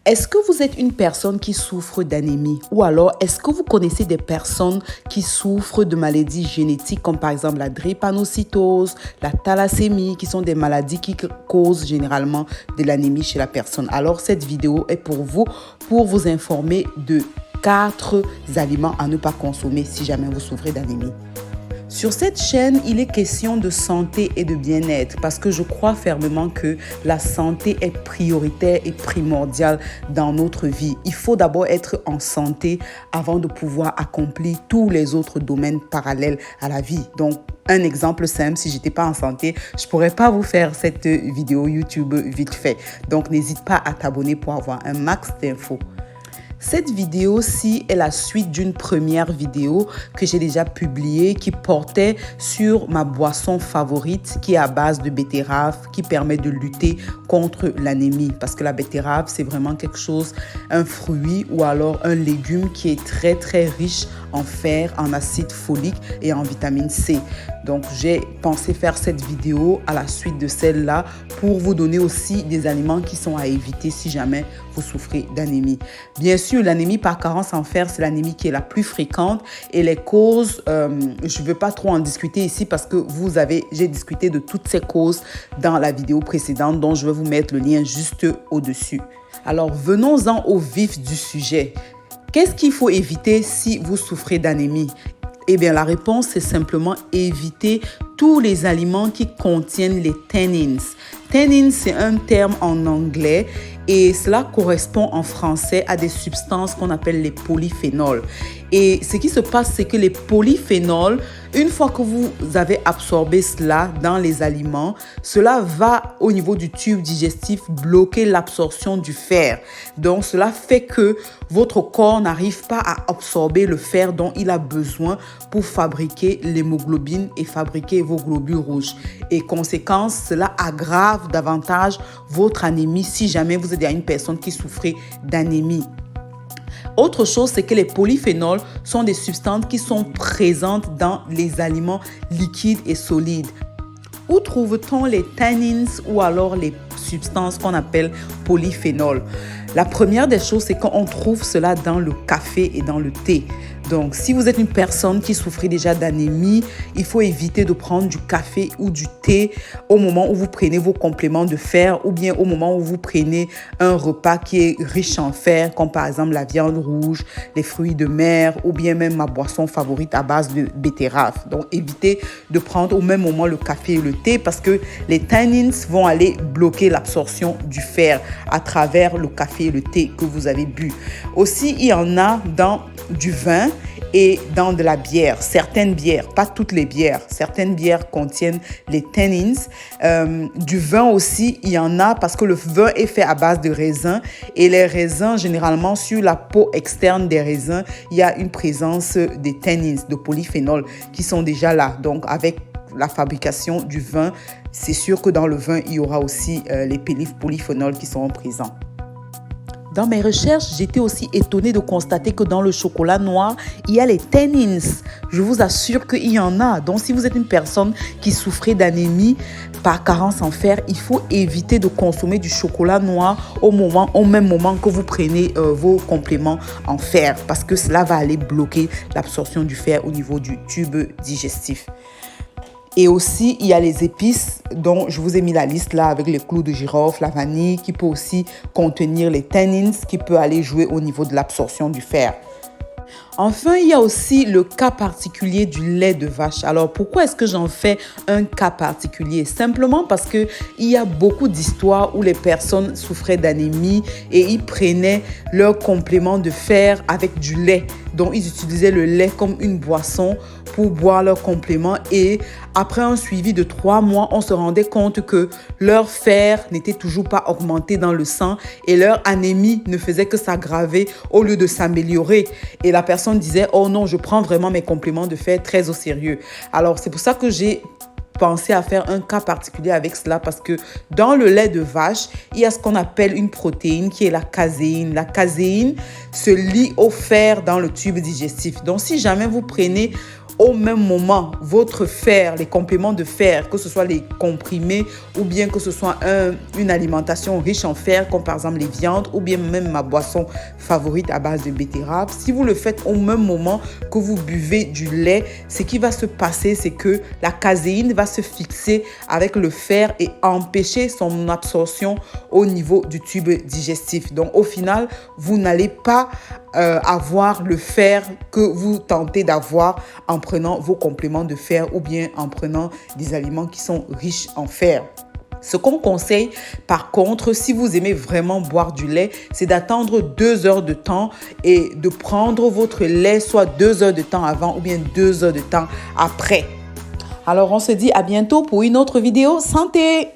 Est-ce que vous êtes une personne qui souffre d'anémie ou alors est-ce que vous connaissez des personnes qui souffrent de maladies génétiques comme par exemple la drépanocytose, la thalassémie, qui sont des maladies qui causent généralement de l'anémie chez la personne? Alors cette vidéo est pour vous informer de 4 aliments à ne pas consommer si jamais vous souffrez d'anémie. Sur cette chaîne, il est question de santé et de bien-être parce que je crois fermement que la santé est prioritaire et primordiale dans notre vie. Il faut d'abord être en santé avant de pouvoir accomplir tous les autres domaines parallèles à la vie. Donc, un exemple simple, si j'étais pas en santé, je pourrais pas vous faire cette vidéo YouTube vite fait. Donc, n'hésite pas à t'abonner pour avoir un max d'infos. Cette vidéo-ci est la suite d'une première vidéo que j'ai déjà publiée qui portait sur ma boisson favorite qui est à base de betterave qui permet de lutter contre l'anémie parce que la betterave c'est vraiment quelque chose, un fruit ou alors un légume qui est très très riche en fer, en acide folique et en vitamine C. Donc j'ai pensé faire cette vidéo à la suite de celle-là pour vous donner aussi des aliments qui sont à éviter si jamais vous souffrez d'anémie. Bien sûr, l'anémie par carence en fer, c'est l'anémie qui est la plus fréquente et les causes, je ne veux pas trop en discuter ici parce que j'ai discuté de toutes ces causes dans la vidéo précédente dont je vais vous mettre le lien juste au-dessus. Alors venons-en au vif du sujet. Qu'est-ce qu'il faut éviter si vous souffrez d'anémie? Eh bien, la réponse, c'est simplement éviter tous les aliments qui contiennent les tannins. Tannins, c'est un terme en anglais et cela correspond en français à des substances qu'on appelle les polyphénols. Et ce qui se passe, c'est que les polyphénols, une fois que vous avez absorbé cela dans les aliments, cela va au niveau du tube digestif bloquer l'absorption du fer. Donc, cela fait que votre corps n'arrive pas à absorber le fer dont il a besoin pour fabriquer l'hémoglobine et fabriquer vos globules rouges. Et conséquence, cela aggrave davantage votre anémie si jamais vous êtes une personne qui souffrait d'anémie. Autre chose, c'est que les polyphénols sont des substances qui sont présentes dans les aliments liquides et solides. Où trouve-t-on les tannins ou alors les substances qu'on appelle polyphénols? La première des choses, c'est qu'on trouve cela dans le café et dans le thé. Donc, si vous êtes une personne qui souffre déjà d'anémie, il faut éviter de prendre du café ou du thé au moment où vous prenez vos compléments de fer ou bien au moment où vous prenez un repas qui est riche en fer, comme par exemple la viande rouge, les fruits de mer ou bien même ma boisson favorite à base de betterave. Donc, évitez de prendre au même moment le café et le thé parce que les tannins vont aller bloquer l'absorption du fer à travers le café et le thé que vous avez bu. Aussi, il y en a dans du vin et dans de la bière. Certaines bières, pas toutes les bières, certaines bières contiennent les tannins. Du vin aussi, il y en a parce que le vin est fait à base de raisins et les raisins, généralement sur la peau externe des raisins, il y a une présence des tannins, de polyphénols qui sont déjà là. Donc avec la fabrication du vin, c'est sûr que dans le vin, il y aura aussi les polyphénols qui seront présents. Dans mes recherches, j'étais aussi étonnée de constater que dans le chocolat noir, il y a les tannins. Je vous assure qu'il y en a. Donc, si vous êtes une personne qui souffrait d'anémie par carence en fer, il faut éviter de consommer du chocolat noir au même moment que vous prenez vos compléments en fer parce que cela va aller bloquer l'absorption du fer au niveau du tube digestif. Et aussi, il y a les épices dont je vous ai mis la liste là avec les clous de girofle, la vanille qui peut aussi contenir les tannins qui peut aller jouer au niveau de l'absorption du fer. Enfin, il y a aussi le cas particulier du lait de vache. Alors, pourquoi est-ce que j'en fais un cas particulier? Simplement parce qu'il y a beaucoup d'histoires où les personnes souffraient d'anémie et ils prenaient leur complément de fer avec du lait. Donc, ils utilisaient le lait comme une boisson pour boire leur complément et après un suivi de 3 mois, on se rendait compte que leur fer n'était toujours pas augmenté dans le sang et leur anémie ne faisait que s'aggraver au lieu de s'améliorer. Et la personne disait « Oh non, je prends vraiment mes compléments de fer très au sérieux ». Alors, c'est pour ça que j'ai pensé à faire un cas particulier avec cela parce que dans le lait de vache, il y a ce qu'on appelle une protéine qui est la caséine. La caséine se lie au fer dans le tube digestif. Donc, si jamais vous prenez au même moment votre fer, les compléments de fer, que ce soit les comprimés ou bien que ce soit une alimentation riche en fer, comme par exemple les viandes ou bien même ma boisson favorite à base de betterave, si vous le faites au même moment que vous buvez du lait, ce qui va se passer, c'est que la caséine va se fixer avec le fer et empêcher son absorption au niveau du tube digestif. Donc au final, vous n'allez pas avoir le fer que vous tentez d'avoir en prenant vos compléments de fer ou bien en prenant des aliments qui sont riches en fer. Ce qu'on conseille, par contre, si vous aimez vraiment boire du lait, c'est d'attendre 2 heures de temps et de prendre votre lait soit 2 heures de temps avant ou bien 2 heures de temps après. Alors, on se dit à bientôt pour une autre vidéo santé!